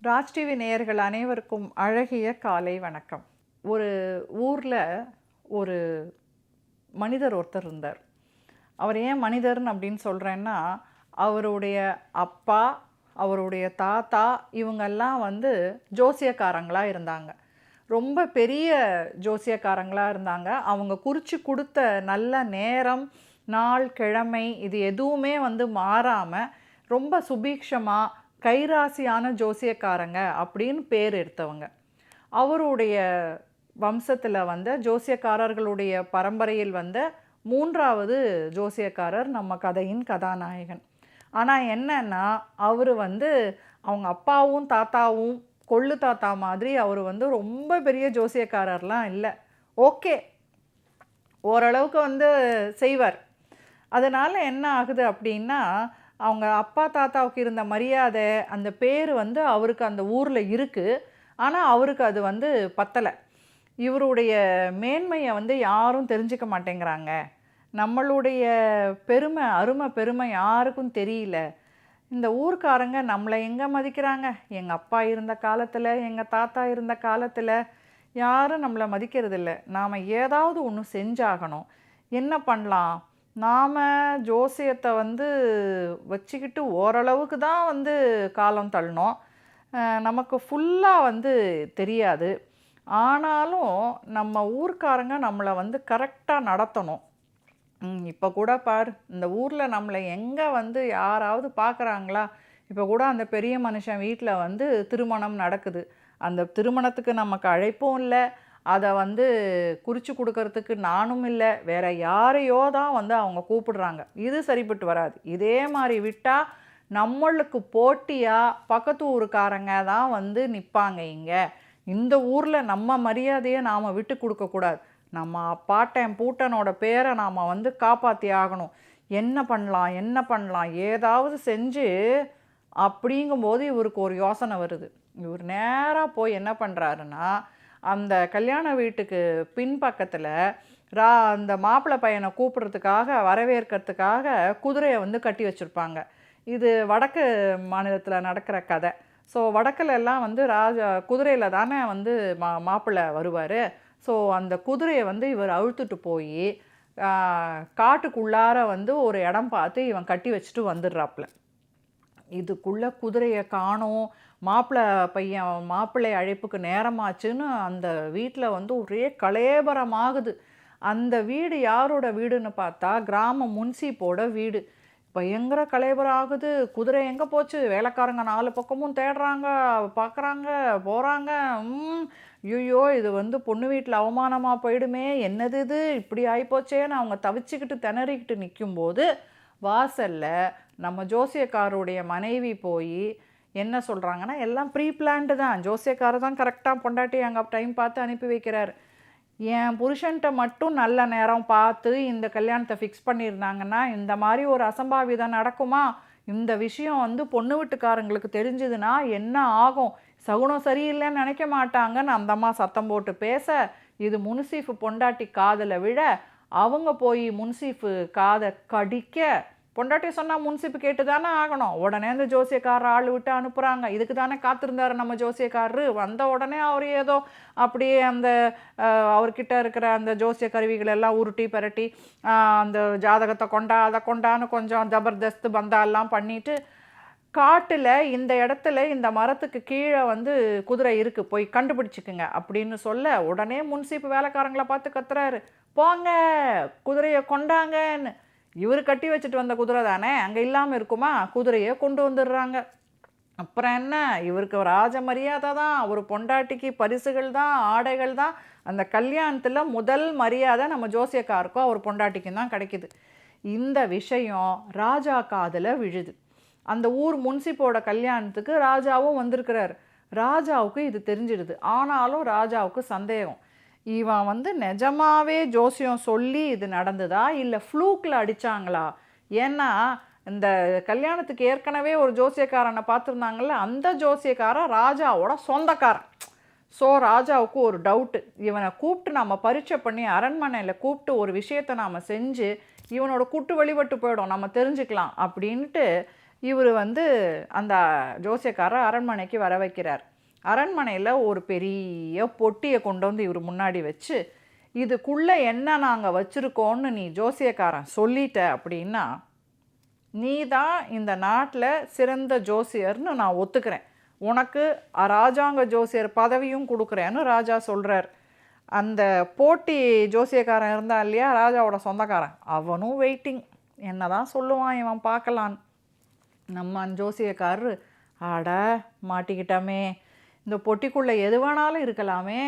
Raj TV நேயர்கள் அனைவருக்கும் அழகிய காலை வணக்கம். ஒரு ஊரில் ஒரு மனிதர் ஒருத்தர் இருந்தார். அவர் ஏன் மனிதர்னு அப்படின்னு சொல்கிறேன்னா, அவருடைய அப்பா, அவருடைய தாத்தா இவங்கெல்லாம் ஜோசியக்காரங்களாக இருந்தாங்க. ரொம்ப பெரிய ஜோசியக்காரங்களாக இருந்தாங்க. அவங்க குறித்து கொடுத்த நல்ல நேரம், நாள், கிழமை இது எதுவுமே மாறாமல் ரொம்ப சுபீக்ஷமாக கைராசியான ஜோசியக்காரங்க அப்படின்னு பேர் எடுத்தவங்க. அவருடைய வம்சத்தில் ஜோசியக்காரர்களுடைய பரம்பரையில் மூன்றாவது ஜோசியக்காரர் நம்ம கதையின் கதாநாயகன். ஆனால் என்னன்னா, அவர் அவங்க அப்பாவும் தாத்தாவும் கொள்ளு தாத்தா மாதிரி அவர் ரொம்ப பெரிய ஜோசியக்காரர்லாம் இல்லை. ஓகே, ஓரளவுக்கு செய்வார். அதனால் என்ன ஆகுது அப்படின்னா, அவங்க அப்பா தாத்தாவுக்கு இருந்த மரியாதை, அந்த பேர் அவருக்கு அந்த ஊரில் இருக்குது. ஆனால் அவருக்கு அது பத்தலை. இவருடைய மேன்மையை யாரும் தெரிஞ்சுக்க மாட்டேங்கிறாங்க. நம்மளுடைய பெருமை, அருமை பெருமை யாருக்கும் தெரியல. இந்த ஊர்க்காரங்க நம்மளை எங்கே மதிக்கிறாங்க? எங்கள் அப்பா இருந்த காலத்தில், எங்கள் தாத்தா இருந்த காலத்தில் யாரும் நம்மளை மதிக்கிறதில்ல. நாம் ஏதாவது ஒன்று செஞ்சாகணும். என்ன பண்ணலாம்? நாம் ஜோசியத்தை வச்சுக்கிட்டு ஓரளவுக்கு தான் காலம் தள்ளணும். நமக்கு ஃபுல்லாக தெரியாது. ஆனாலும் நம்ம ஊர்க்காரங்க நம்மளை கரெக்டாக நடத்தணும். இப்போ கூட பார், இந்த ஊரில் நம்மளை எங்கே யாராவது பார்க்குறாங்களா? இப்போ கூட அந்த பெரிய மனுஷன் வீட்டில் திருமணம் நடக்குது. அந்த திருமணத்துக்கு நமக்கு அழைப்பும் இல்லை. அதை குறித்து கொடுக்கறதுக்கு நானும் இல்லை. வேறு யாரையோ தான் அவங்க கூப்பிடுறாங்க. இது சரிப்பட்டு வராது. இதே மாதிரி விட்டால் நம்மளுக்கு போட்டியாக பக்கத்து ஊருக்காரங்க தான் நிற்பாங்க. இந்த ஊரில் நம்ம மரியாதையை நாம் விட்டு கொடுக்கக்கூடாது. நம்ம பாட்டன் பூட்டனோட பேரை நாம் காப்பாற்றி ஆகணும். என்ன பண்ணலாம் ஏதாவது செஞ்சு அப்படிங்கும்போது இவருக்கு ஒரு யோசனை வருது. இவர் நேராக போய் என்ன பண்ணுறாருன்னா, அந்த கல்யாண வீட்டுக்கு பின்பக்கத்தில் அந்த மாப்பிள்ளை பையனை கூப்பிட்றதுக்காக, வரவேற்கிறதுக்காக குதிரையை கட்டி வச்சுருப்பாங்க. இது வடக்கு மாநிலத்தில் நடக்கிற கதை. ஸோ வடக்கிலெல்லாம் குதிரையில் தானே மாப்பிள்ளை வருவார். ஸோ அந்த குதிரையை இவர் அழுத்துட்டு போய் காட்டுக்குள்ளார ஒரு இடம் பார்த்து இவன் கட்டி வச்சுட்டு வந்துடுறாப்புல. இதுக்குள்ளே குதிரையை காணோம். மாப்பிள்ளை அழைப்புக்கு நேரமாச்சுன்னு அந்த வீட்டில் ஒரே கலேபரமாகுது. அந்த வீடு யாரோட வீடுன்னு பார்த்தா கிராம முன்சீப்போட வீடு. பயங்கர கலேபரம் ஆகுது. குதிரை எங்கே போச்சு? வேலைக்காரங்க 4 பக்கமும் தேடுறாங்க, பார்க்குறாங்க, போகிறாங்க. ஐயோ, இது பொண்ணு வீட்டில் அவமானமாக போயிடுமே, என்னது இது இப்படி ஆகிப்போச்சேன்னு அவங்க தவிச்சுக்கிட்டு திணறிக்கிட்டு நிற்கும்போது வாசலில் நம்ம ஜோசியக்காரருடைய மனைவி போய் என்ன சொல்கிறாங்கன்னா, எல்லாம் ப்ரீ பிளான்டு தான். ஜோசியக்காரர் தான் கரெக்டாக பொண்டாட்டி அங்கே டைம் பார்த்து அனுப்பி வைக்கிறார். என் புருஷன்கிட்ட மட்டும் நல்ல நேரம் பார்த்து இந்த கல்யாணத்தை ஃபிக்ஸ் பண்ணியிருந்தாங்கன்னா இந்த மாதிரி ஒரு அசம்பாவிதம் நடக்குமா? இந்த விஷயம் பொண்ணு வீட்டுக்காரங்களுக்கு தெரிஞ்சதுன்னா என்ன ஆகும்? சகுனம் சரியில்லைன்னு நினைக்க மாட்டாங்கன்னு அந்தம்மா சத்தம் போட்டு பேச, இது முன்சீஃபு பொண்டாட்டி காதில் விழ, அவங்க போய் முன்சீஃபு காதை கடிக்க, பொண்டாட்டி சொன்னால் முன்சிப்பு கேட்டு தானே ஆகணும். உடனே அந்த ஜோசியக்காரர் ஆள் விட்டு அனுப்புகிறாங்க. இதுக்கு தானே காத்திருந்தார் நம்ம ஜோசியக்காரரு. வந்த உடனே அவர் ஏதோ அப்படியே அந்த அவர்கிட்ட இருக்கிற அந்த ஜோசிய கருவிகள் எல்லாம் உருட்டி பரட்டி அந்த ஜாதகத்தை கொண்டா அதை கொண்டான்னு கொஞ்சம் ஜபர்தஸ்து பந்தாலாம் பண்ணிவிட்டு, காட்டில் இந்த இடத்துல இந்த மரத்துக்கு கீழே குதிரை இருக்குது, போய் கண்டுபிடிச்சிக்குங்க அப்படின்னு சொல்ல, உடனே முன்சீப்பு வேலைக்காரங்களை பார்த்து கத்துறாரு, போங்க குதிரையை கொண்டாங்கன்னு. இவர் கட்டி வச்சுட்டு வந்த குதிரை தானே, அங்கே இல்லாமல் இருக்குமா? குதிரையை கொண்டு வந்துடுறாங்க. அப்புறம் என்ன, இவருக்கு ராஜ மரியாதை தான், ஒரு பொண்டாட்டிக்கு பரிசுகள் தான், ஆடைகள் தான். அந்த கல்யாணத்தில் முதல் மரியாதை நம்ம ஜோசியக்காருக்கும் அவர் பொண்டாட்டிக்கும் தான் கிடைக்கிது. இந்த விஷயம் ராஜா காதில் விழுது. அந்த ஊர் முன்சிப்போட கல்யாணத்துக்கு ராஜாவும் வந்திருக்கிறார். ராஜாவுக்கு இது தெரிஞ்சிடுது. ஆனாலும் ராஜாவுக்கு சந்தேகம், இவன் நிஜமாவே ஜோசியம் சொல்லி இது நடந்ததா இல்லை ஃப்ளூக்கில் அடித்தாங்களா? ஏன்னா இந்த கல்யாணத்துக்கு ஏற்கனவே ஒரு ஜோசியக்காரனை பார்த்துருந்தாங்கல்ல, அந்த ஜோசியக்காரன் ராஜாவோட சொந்தக்காரன். ஸோ ராஜாவுக்கு ஒரு டவுட்டு, இவனை கூப்பிட்டு நாம் பரீட்சை பண்ணி அரண்மனையில் கூப்பிட்டு ஒரு விஷயத்தை நாம் செஞ்சு இவனோட கூட்டு வழிபட்டு போயிடும், நம்ம தெரிஞ்சுக்கலாம் அப்படின்ட்டு இவர் வந்து அந்த ஜோசியக்காரர் அரண்மனைக்கு வர வைக்கிறார். அரண்மனையில் ஒரு பெரிய பொட்டியை கொண்டு வந்து இவர் முன்னாடி வச்சு, இதுக்குள்ளே என்ன நாங்கள் வச்சுருக்கோன்னு நீ ஜோசியக்காரன் சொல்லிட்ட அப்படின்னா நீ தான் இந்த நாட்டில் சிறந்த ஜோசியர்னு நான் ஒத்துக்கிறேன், உனக்கு ராஜாங்க ஜோசியர் பதவியும் கொடுக்குறேன்னு ராஜா சொல்கிறார். அந்த போட்டி ஜோசியக்காரன் இருந்தான் இல்லையா, ராஜாவோட சொந்தக்காரன், அவனும் வெயிட்டிங், என்ன தான் சொல்லுவான் இவன் பார்க்கலான்னு. நம்ம ஜோசியக்காரரு, ஆட மாட்டிக்கிட்டோமே, இந்த பொட்டிக்குள்ளே எது வேணாலும் இருக்கலாமே,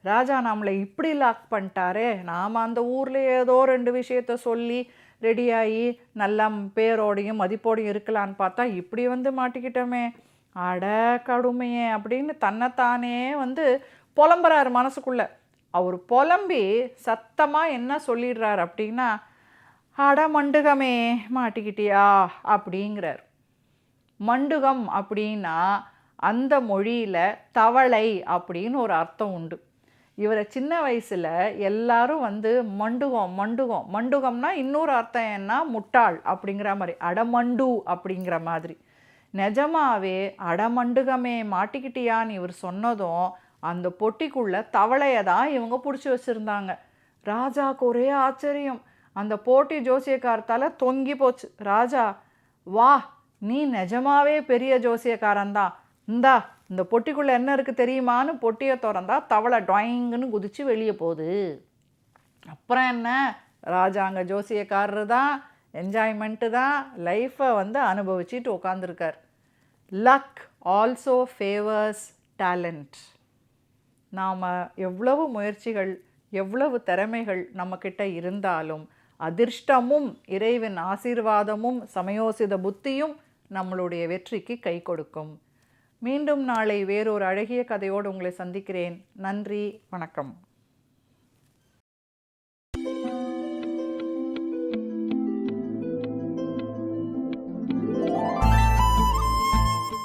ராஜா நம்மளை இப்படி லாக் பண்ணிட்டாரே, நாம் அந்த ஊரில் ஏதோ 2 விஷயத்த சொல்லி ரெடியாகி நல்ல பேரோடையும் மதிப்போடையும் இருக்கலான்னு பார்த்தா இப்படி வந்து மாட்டிக்கிட்டோமே, அட கடுமையே அப்படின்னு தன்னைத்தானே வந்து புலம்புறாரு மனசுக்குள்ளே. அவர் புலம்பி சத்தமாக என்ன சொல்லிடுறார் அப்படின்னா, அட மண்டுகமே மாட்டிக்கிட்டியா அப்படிங்கிறார். மண்டுகம் அப்படின்னா அந்த மொழியில் தவளை அப்படின்னு ஒரு அர்த்தம் உண்டு. இவரை சின்ன வயசில் எல்லாரும் வந்து மண்டுகம் மண்டுகம், மண்டுகம்னா இன்னொரு அர்த்தம் என்ன, முட்டாள் அப்படிங்கிற மாதிரி, அடமண்டு அப்படிங்கிற மாதிரி. நிஜமாவே அடமண்டுகமே மாட்டிக்கிட்டியான்னு இவர் சொன்னதும் அந்த பொட்டிக்குள்ளே தவளையை தான் இவங்க பிடிச்சி வச்சுருந்தாங்க. ராஜாவுக்கு ஒரே ஆச்சரியம், அந்த போட்டி ஜோசியக்காரத்தால் தொங்கி போச்சு. ராஜா, வா, நீ நிஜமாவே பெரிய ஜோசியக்காரன்தான், இந்தா இந்த பொட்டிக்குள்ளே என்ன இருக்குது தெரியுமான்னு பொட்டியை திறந்தா தவளை டாயிங்குன்னு குதித்து வெளியே போகுது. அப்புறம் என்ன, ராஜாங்க ஜோசியக்காரரு தான், என்ஜாய்மெண்ட்டு தான், லைஃப்பை வந்து அனுபவிச்சுட்டு உட்காந்துருக்கார். Luck also favours talent. நாம் எவ்வளவு முயற்சிகள் எவ்வளவு திறமைகள் நம்மக்கிட்ட இருந்தாலும் அதிர்ஷ்டமும் இறைவன் ஆசீர்வாதமும் சமயோசித புத்தியும் நம்மளுடைய வெற்றிக்கு கை கொடுக்கும். மீண்டும் நாளை வேறொரு அழகிய கதையோடு உங்களை சந்திக்கிறேன். நன்றி, வணக்கம்.